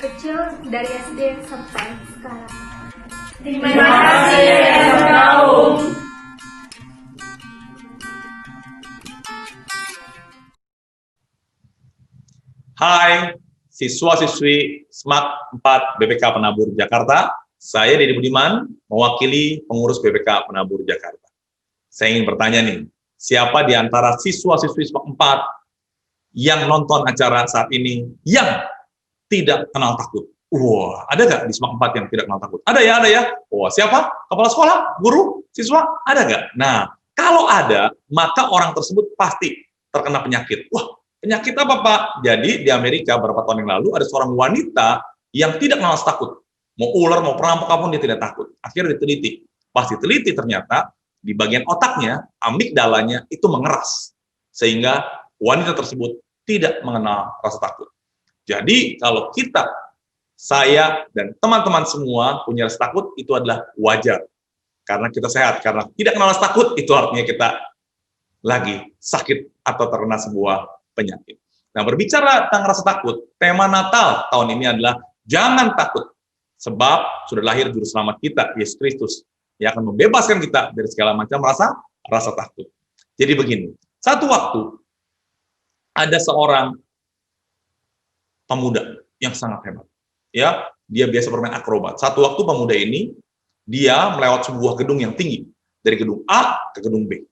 kecil, dari SD sampai sekarang. Terima kasih, Kaum. Hai, siswa-siswi SMAK 4 BPK Penabur Jakarta. Saya Dedi Budiman, mewakili pengurus BPK Penabur Jakarta. Saya ingin bertanya nih, siapa di antara siswa-siswi SMAK 4 yang nonton acara saat ini yang tidak kenal takut? Wah, ada nggak di SMAK 4 yang tidak kenal takut? Ada ya. Wah, siapa? Kepala sekolah, guru, siswa, ada nggak? Nah, kalau ada, maka orang tersebut pasti terkena penyakit. Wah, penyakit apa, Pak? Jadi, di Amerika beberapa tahun yang lalu, ada seorang wanita yang tidak kenal takut. Mau ular, mau perampok, apapun dia tidak takut. Akhirnya diteliti. Pas diteliti ternyata di bagian otaknya, amigdalanya itu mengeras. Sehingga wanita tersebut tidak mengenal rasa takut. Jadi kalau kita, saya, dan teman-teman semua punya rasa takut, itu adalah wajar. Karena kita sehat. Karena tidak kenal rasa takut, itu artinya kita lagi sakit atau terkena sebuah penyakit. Nah, berbicara tentang rasa takut, tema Natal tahun ini adalah jangan takut. Sebab sudah lahir juru selamat kita, Yesus Kristus, yang akan membebaskan kita dari segala macam rasa takut. Jadi begini, satu waktu ada seorang pemuda yang sangat hebat. Ya, dia biasa bermain akrobat. Satu waktu pemuda ini dia melewati sebuah gedung yang tinggi, dari gedung A ke gedung B.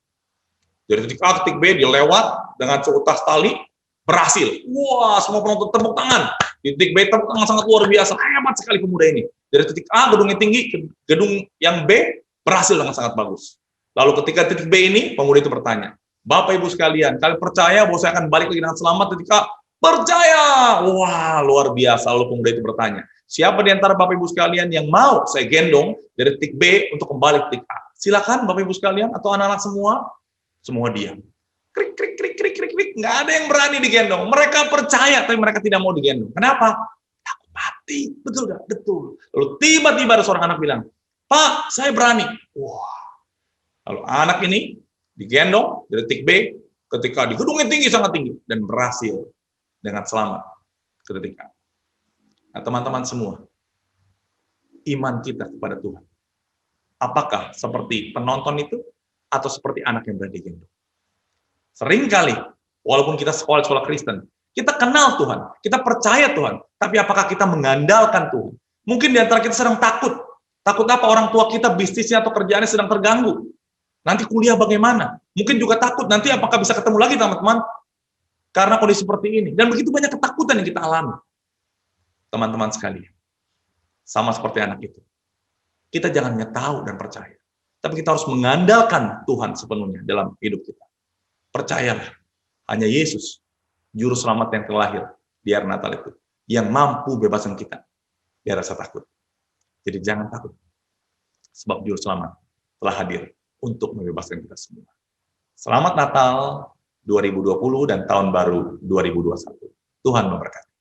Dari titik A ke titik B dia lewat dengan seutas tali, berhasil. Wah, semua penonton tepuk tangan. Di titik B tepuk tangan sangat luar biasa. Hebat sekali pemuda ini. Dari titik A gedungnya tinggi ke gedung yang B berhasil dengan sangat bagus. Lalu ketika titik B ini pemuda itu bertanya, Bapak Ibu sekalian, kalian percaya bahwa saya akan balik lagi dengan selamat ketika Percaya. Wah, luar biasa. Lalu pemuda itu bertanya, siapa di antara Bapak Ibu sekalian yang mau saya gendong dari titik B untuk kembali ke titik A? Silakan Bapak Ibu sekalian atau anak-anak semua. Semua diam. Krik, krik, krik, krik, krik, krik. Nggak ada yang berani digendong. Mereka percaya, tapi mereka tidak mau digendong. Kenapa? Takut mati. Betul nggak? Betul. Lalu tiba-tiba ada seorang anak bilang, Pak, saya berani. Wah. Lalu anak ini digendong dari titik B ketika di gedung yang tinggi, sangat tinggi. Dan berhasil dengan selamat ke titik A. Nah, teman-teman semua, iman kita kepada Tuhan, apakah seperti penonton itu atau seperti anak yang berada di gendong? Seringkali, walaupun kita sekolah Kristen, kita kenal Tuhan, kita percaya Tuhan, tapi apakah kita mengandalkan Tuhan? Mungkin di antara kita sedang takut. Takut apa? Orang tua kita bisnisnya atau kerjaannya sedang terganggu. Nanti kuliah bagaimana? Mungkin juga takut, nanti apakah bisa ketemu lagi teman-teman? Karena kondisi seperti ini. Dan begitu banyak ketakutan yang kita alami. Teman-teman sekalian, sama seperti anak itu. Kita jangan hanya tahu dan percaya. Tapi kita harus mengandalkan Tuhan sepenuhnya dalam hidup kita. Percayalah, hanya Yesus, Juru Selamat yang terlahir di hari Natal itu, yang mampu bebaskan kita dari rasa takut. Jadi jangan takut, sebab Juru Selamat telah hadir untuk membebaskan kita semua. Selamat Natal 2020 dan Tahun Baru 2021. Tuhan memberkati.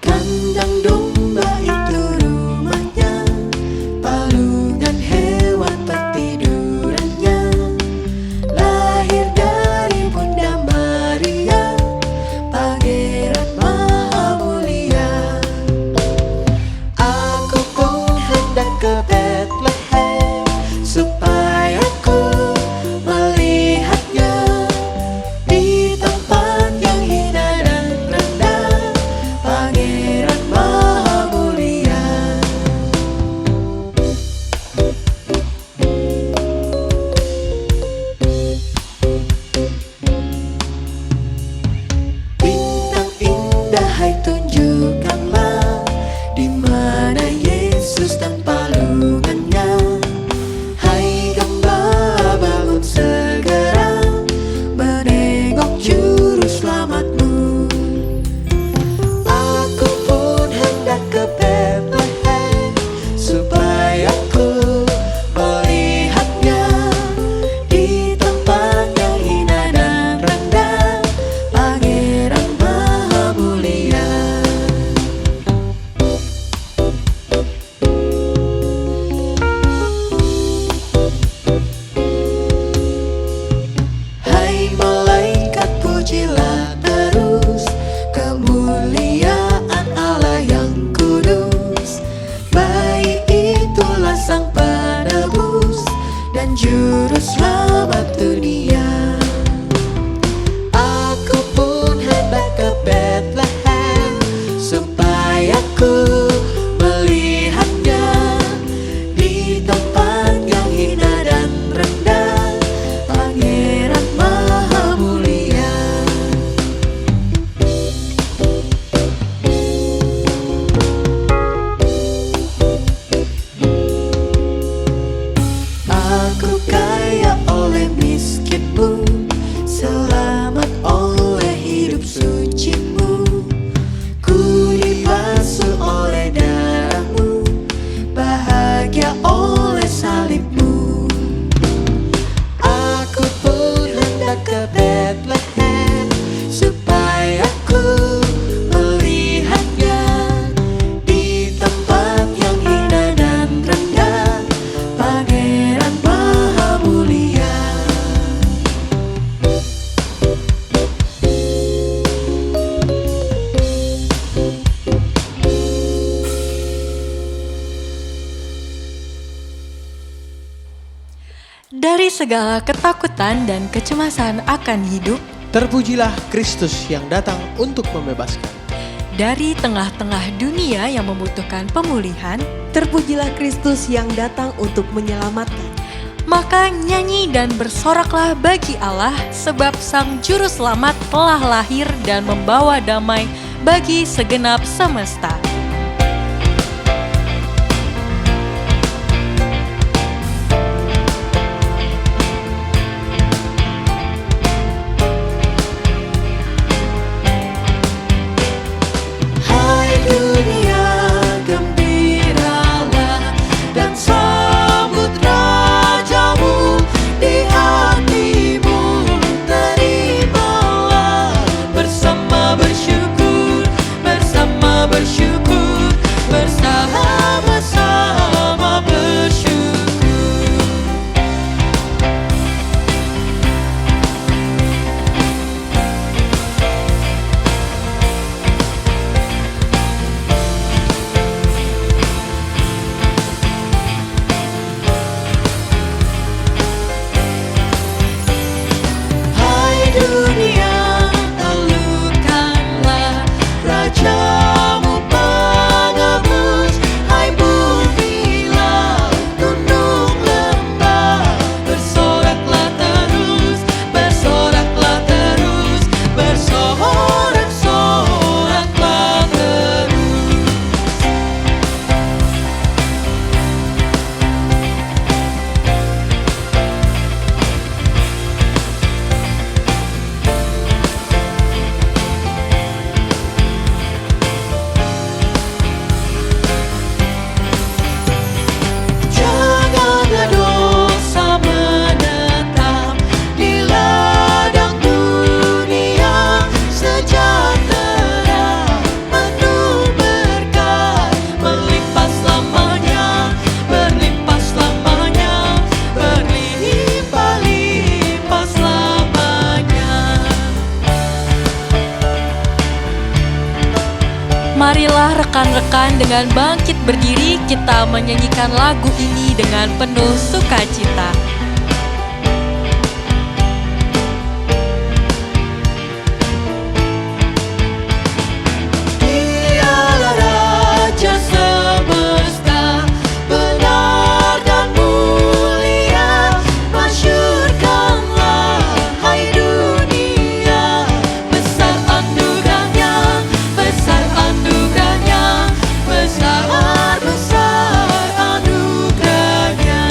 Kandang domba itu rumahnya, palungan hewan petidurannya. Lahir dari Bunda Maria, Pangeran Maha Mulia. Aku pun hendak ke Bethlehem, supaya ku melihatnya di tempat yang hina dan rendah, Pangeran Maha Mulia. Bintang indah, hai tunjukkanlah di mana Yesus dan palungannya. Hai gembala, bangun segera menengok Juru Selamatmu. Aku pun hendak ke Bethlehem, supaya ku melihatnya di tempat yang hina dan rendah, Pangeran Maha Mulia. Hai malaikat, pujilah terus kemuliaan Allah yang kudus. Bayi itulah Sang Penebus dan Juru Selamat dunia. Aku pun hendak ke Bethlehem, supaya ku melihatnya di tempat yang hina dan rendah, Pangeran Maha Mulia. Aku kaya oleh miskinmu, selamat oleh hidup sucimu. Ku dibasuh oleh darahmu, bahagia oleh salibmu. Aku pun hendak ke Bethlehem, supaya ku melihatnya di tempat yang hina dan rendah, Pangeran Maha Mulia. Dari segala ketakutan dan kecemasan akan hidup, Terpujilah Kristus yang datang untuk membebaskan. dari tengah-tengah dunia yang membutuhkan pemulihan, Terpujilah Kristus yang datang untuk menyelamatkan. Maka nyanyi dan bersoraklah bagi Allah, sebab Sang Juru Selamat telah lahir dan membawa damai bagi segenap semesta. Hai dunia, gembiralah dan sambut Rajamu di hatimu. Terimalah bersama bersyukur, bersama bersyukur, bersama-sama bersyukur. Hai dunia, elukkanlah Rajamu pengebus. Hai bumilah, gunung lembah, bersoraklah terus, bersoraklah terus, bersorak-soraklah terus. Janganlah dosa menetap di ladang dunia. Sejahtera penuh berkat, berlimpah selamanya, berlimpah selamanya, berlimpah-limpah selamanya. Marilah rekan-rekan dengan bangkit berdiri, kita menyanyikan lagu ini dengan penuh sukacita. Dialah Raja semesta, benar dan mulia. Masyurkanlah, hai dunia, besar anugerahnya, besar anugerahnya, besar-besar anugerahnya.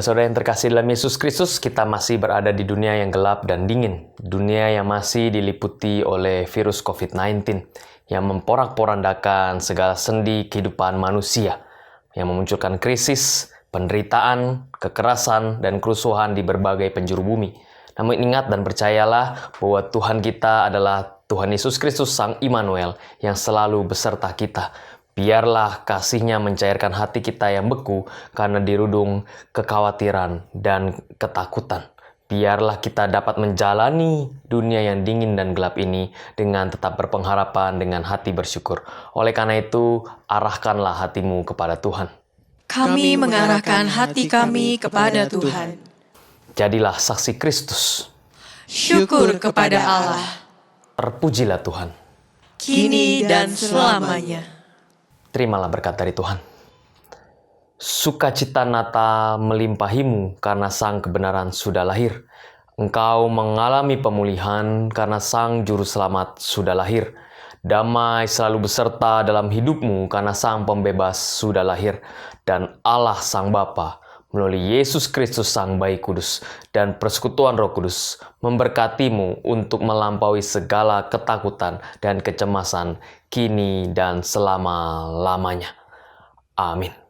Saudara-saudara yang terkasih dalam Yesus Kristus, kita masih berada di dunia yang gelap dan dingin. Dunia yang masih diliputi oleh virus COVID-19 yang memporak-porandakan segala sendi kehidupan manusia, yang memunculkan krisis, penderitaan, kekerasan, dan kerusuhan di berbagai penjuru bumi. Namun ingat dan percayalah bahwa Tuhan kita adalah Tuhan Yesus Kristus Sang Immanuel yang selalu beserta kita. Biarlah kasih-Nya mencairkan hati kita yang beku karena dirudung kekhawatiran dan ketakutan. Biarlah kita dapat menjalani dunia yang dingin dan gelap ini dengan tetap berpengharapan dengan hati bersyukur. Oleh karena itu, arahkanlah hatimu kepada Tuhan. Kami mengarahkan hati kami kepada Tuhan. Jadilah saksi Kristus. Syukur kepada Allah, Terpujilah Tuhan. kini dan selamanya. Terimalah berkat dari Tuhan. Sukacita Natal melimpahimu karena Sang kebenaran sudah lahir. Engkau mengalami pemulihan karena Sang Juru Selamat sudah lahir. Damai selalu beserta dalam hidupmu karena Sang Pembebas sudah lahir. Dan Allah Sang Bapa melalui Yesus Kristus Sang Bayi Kudus dan persekutuan Roh Kudus memberkatimu untuk melampaui segala ketakutan dan kecemasan kini dan selama-lamanya. Amin.